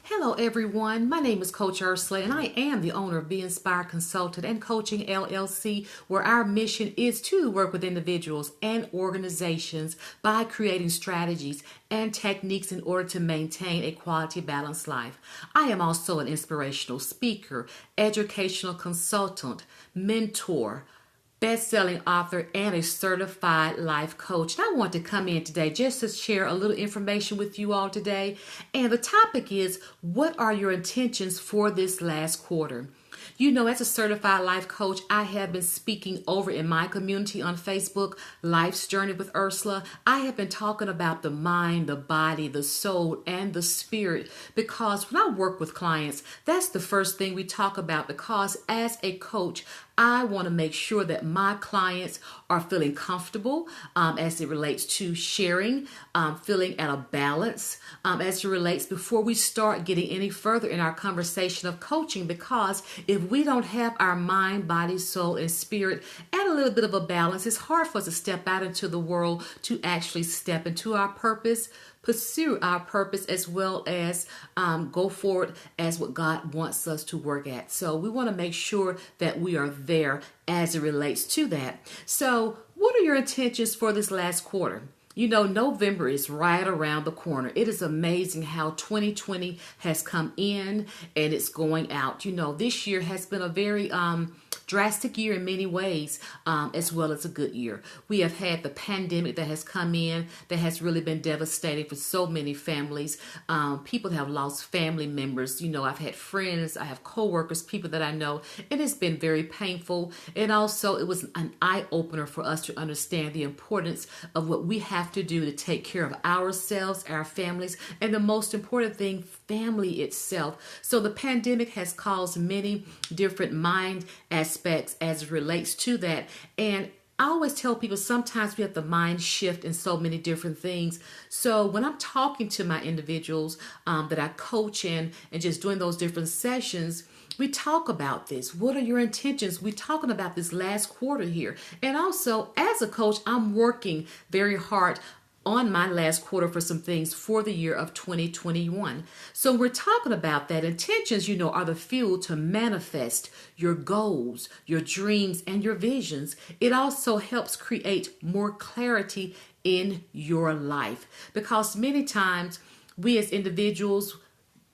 Hello, everyone. My name is Coach Ursula, and I am the owner of Be Inspired Consultant and Coaching LLC, where our mission is to work with individuals and organizations by creating strategies and techniques in order to maintain a quality, balanced life. I am also an inspirational speaker, educational consultant, mentor, best-selling author, and a certified life coach. And I want to come in today just to share a little information with you all today. And the topic is, what are your intentions for this last quarter? You know, as a certified life coach, I have been speaking over in my community on Facebook, Life's Journey with Ursula. I have been talking about the mind, the body, the soul, and the spirit, because when I work with clients, that's the first thing we talk about, because as a coach, I want to make sure that my clients are feeling comfortable as it relates to sharing, feeling at a balance as it relates before we start getting any further in our conversation of coaching. Because if we don't have our mind, body, soul, and spirit at a little bit of a balance, it's hard for us to step out into the world to actually step into our purpose, pursue our purpose, as well as go forward as what God wants us to work at. So we want to make sure that we are there as it relates to that. So what are your intentions for this last quarter? You know, November is right around the corner. It is amazing how 2020 has come in and it's going out. You know, this year has been a very drastic year in many ways, as well as a good year. We have had the pandemic that has come in that has really been devastating for so many families. People have lost family members. You know, I've had friends, I have coworkers, people that I know. It has been very painful. And also it was an eye opener for us to understand the importance of what we have to do to take care of ourselves, our families, and the most important thing, family itself. So the pandemic has caused many different mind aspects as it relates to that. And I always tell people sometimes we have the mind shift in so many different things. So when I'm talking to my individuals that I coach in and just doing those different sessions, we talk about this. What are your intentions? We're talking about this last quarter here. And also, as a coach, I'm working very hard on my last quarter for some things for the year of 2021. So we're talking about that. Intentions, you know, are the fuel to manifest your goals, your dreams, and your visions. It also helps create more clarity in your life, because many times we as individuals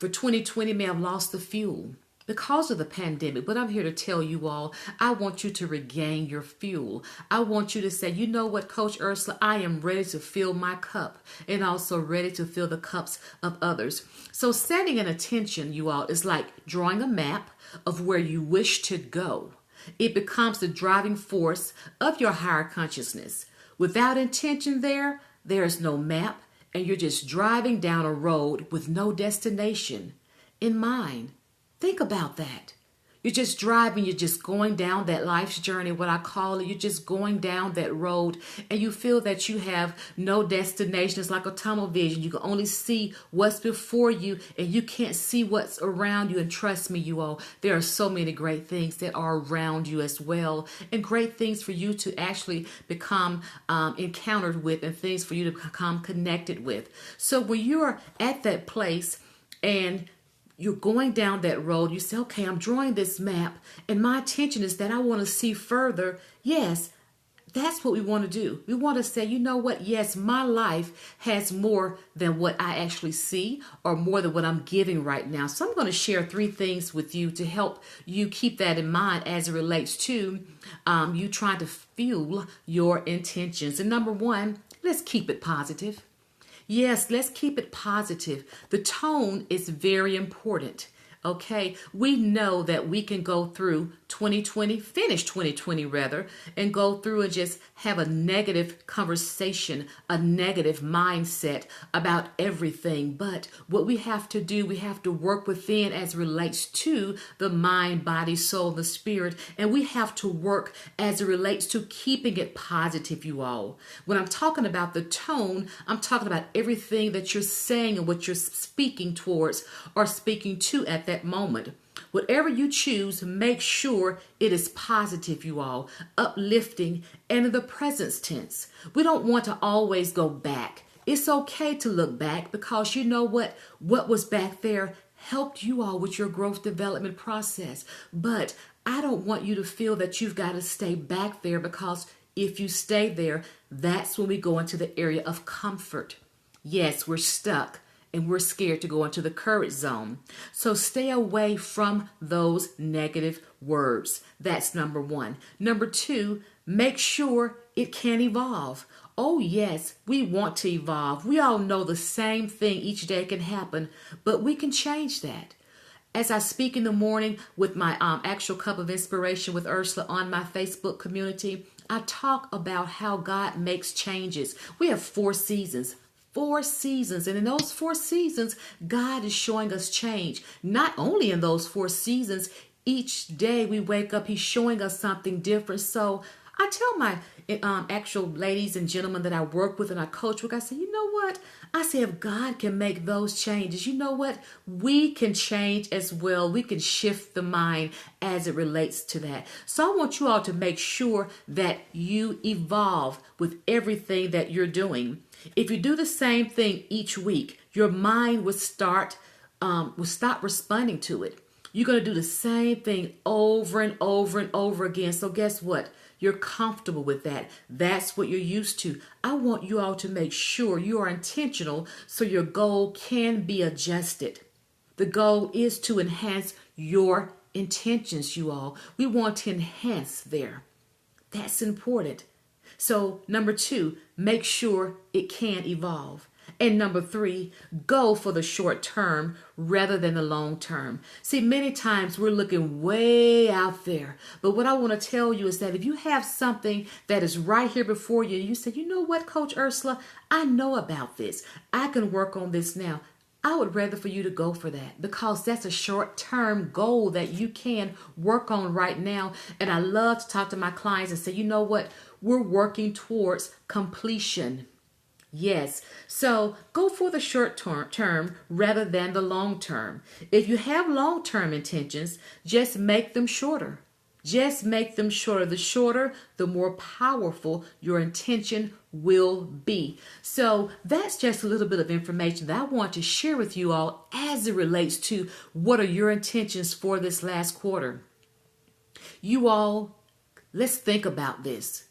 for 2020 may have lost the fuel because of the pandemic. But I'm here to tell you all, I want you to regain your fuel. I want you to say, you know what, Coach Ursula, I am ready to fill my cup and also ready to fill the cups of others. So setting an intention, you all, is like drawing a map of where you wish to go. It becomes the driving force of your higher consciousness. Without intention there is no map, and you're just driving down a road with no destination in mind. Think about that. You're just driving, you're just going down that life's journey, what I call it. You're just going down that road and you feel that you have no destination. It's like a tunnel vision. You can only see what's before you and you can't see what's around you. And trust me, you all, there are so many great things that are around you as well, and great things for you to actually become encountered with, and things for you to become connected with. So when you're at that place and you're going down that road, you say, okay, I'm drawing this map and my intention is that I want to see further. Yes, that's what we want to do. We want to say, you know what? Yes, my life has more than what I actually see, or more than what I'm giving right now. So I'm going to share 3 things with you to help you keep that in mind as it relates to you trying to fuel your intentions. And number 1, let's keep it positive. Yes, let's keep it positive. The tone is very important. Okay, we know that we can go through 2020, finish 2020 rather, and go through and just have a negative conversation, a negative mindset about everything. But what we have to do, we have to work within as relates to the mind, body, soul, the spirit, and we have to work as it relates to keeping it positive, you all. When I'm talking about the tone, I'm talking about everything that you're saying and what you're speaking towards or speaking to at that moment. Whatever you choose, make sure it is positive, you all, uplifting, and in the present tense. We don't want to always go back. It's okay to look back, because you know what was back there helped you all with your growth development process. But I don't want you to feel that you've got to stay back there, because if you stay there, that's when we go into the area of comfort. Yes, we're stuck and we're scared to go into the courage zone. So stay away from those negative words. That's number one. Number two, make sure it can evolve. Oh, yes, we want to evolve. We all know the same thing each day can happen, but we can change that. As I speak in the morning with my actual cup of inspiration with Ursula on my Facebook community, I talk about how God makes changes. We have 4 seasons. 4 seasons. And in those 4 seasons, God is showing us change. Not only in those 4 seasons, each day we wake up, He's showing us something different. So I tell my actual ladies and gentlemen that I work with and I coach with, I say, you know what? I say, if God can make those changes, you know what? We can change as well. We can shift the mind as it relates to that. So I want you all to make sure that you evolve with everything that you're doing. If you do the same thing each week, your mind will stop responding to it. You're going to do the same thing over and over and over again. So guess what? You're comfortable with that. That's what you're used to. I want you all to make sure you are intentional so your goal can be adjusted. The goal is to enhance your intentions, you all. We want to enhance there. That's important. So number 2, make sure it can evolve. And number 3, go for the short term rather than the long term. See, many times we're looking way out there. But what I want to tell you is that if you have something that is right here before you, you say, you know what, Coach Ursula, I know about this. I can work on this now. I would rather for you to go for that, because that's a short-term goal that you can work on right now. And I love to talk to my clients and say, you know what, we're working towards completion. Yes, so go for the short term rather than the long term. If you have long-term intentions, just make them shorter. Just make them shorter. The shorter, the more powerful your intention will be. So that's just a little bit of information that I want to share with you all as it relates to what are your intentions for this last quarter. You all, let's think about this.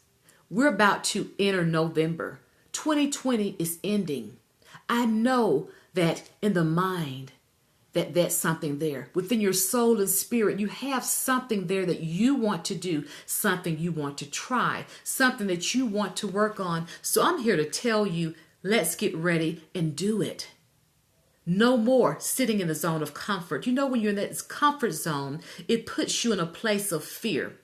We're about to enter November. 2020 is ending. I know that in the mind, that's something there. Within your soul and spirit, you have something there that you want to do, something you want to try, something that you want to work on. So I'm here to tell you, let's get ready and do it. No more sitting in the zone of comfort. You know, when you're in that comfort zone, it puts you in a place of fear.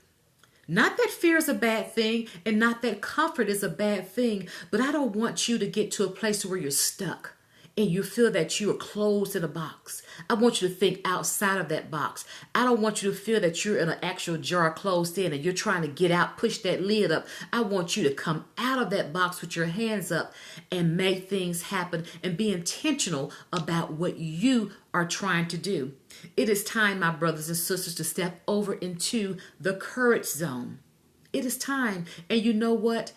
Not that fear is a bad thing, and not that comfort is a bad thing, but I don't want you to get to a place where you're stuck and you feel that you are closed in a box. I want you to think outside of that box. I don't want you to feel that you're in an actual jar closed in and you're trying to get out, push that lid up. I want you to come out of that box with your hands up and make things happen and be intentional about what you are trying to do. It is time, my brothers and sisters, to step over into the courage zone. It is time. And you know what?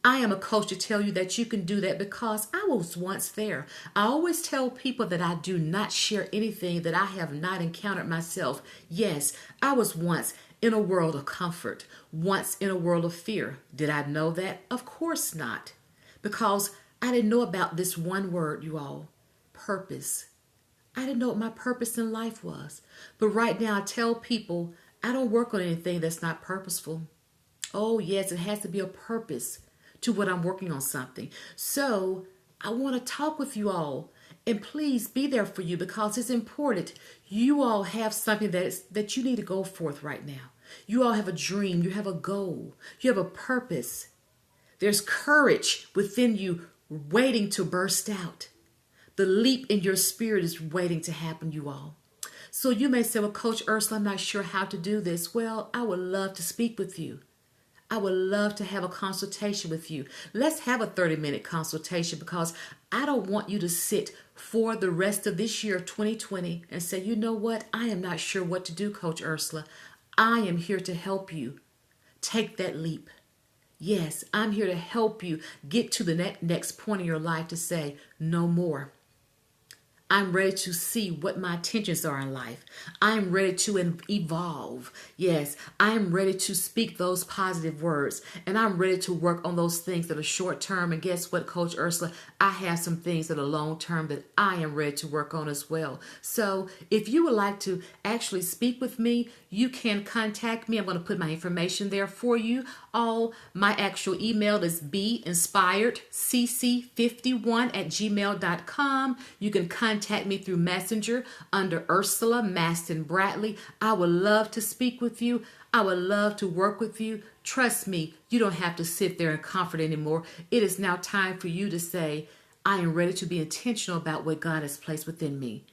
I am a coach to tell you that you can do that because I was once there. I always tell people that I do not share anything that I have not encountered myself. Yes, I was once in a world of comfort, once in a world of fear. Did I know that? Of course not. Because I didn't know about this one word, you all, purpose. I didn't know what my purpose in life was. But right now I tell people I don't work on anything that's not purposeful. Oh, yes, it has to be a purpose to what I'm working on something. So I want to talk with you all and please be there for you because it's important. You all have something that you need to go forth right now. You all have a dream. You have a goal. You have a purpose. There's courage within you waiting to burst out. The leap in your spirit is waiting to happen, you all. So you may say, well, Coach Ursula, I'm not sure how to do this. Well, I would love to speak with you. I would love to have a consultation with you. Let's have a 30-minute consultation because I don't want you to sit for the rest of this year, 2020, and say, you know what? I am not sure what to do, Coach Ursula. I am here to help you take that leap. Yes, I'm here to help you get to the next point in your life to say, no more. I'm ready to see what my intentions are in life. I'm ready to evolve. Yes, I am ready to speak those positive words. And I'm ready to work on those things that are short term. And guess what, Coach Ursula? I have some things that are long term that I am ready to work on as well. So if you would like to actually speak with me, you can contact me. I'm going to put my information there for you. All my actual email is beinspiredcc51@gmail.com. You can contact me through Messenger under Ursula Maston Bradley. I would love to speak with you. I would love to work with you. Trust me, you don't have to sit there and comfort anymore. It is now time for you to say, I am ready to be intentional about what God has placed within me.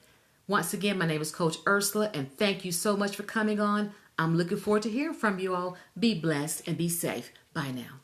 Once again, my name is Coach Ursula, and thank you so much for coming on. I'm looking forward to hearing from you all. Be blessed and be safe. Bye now.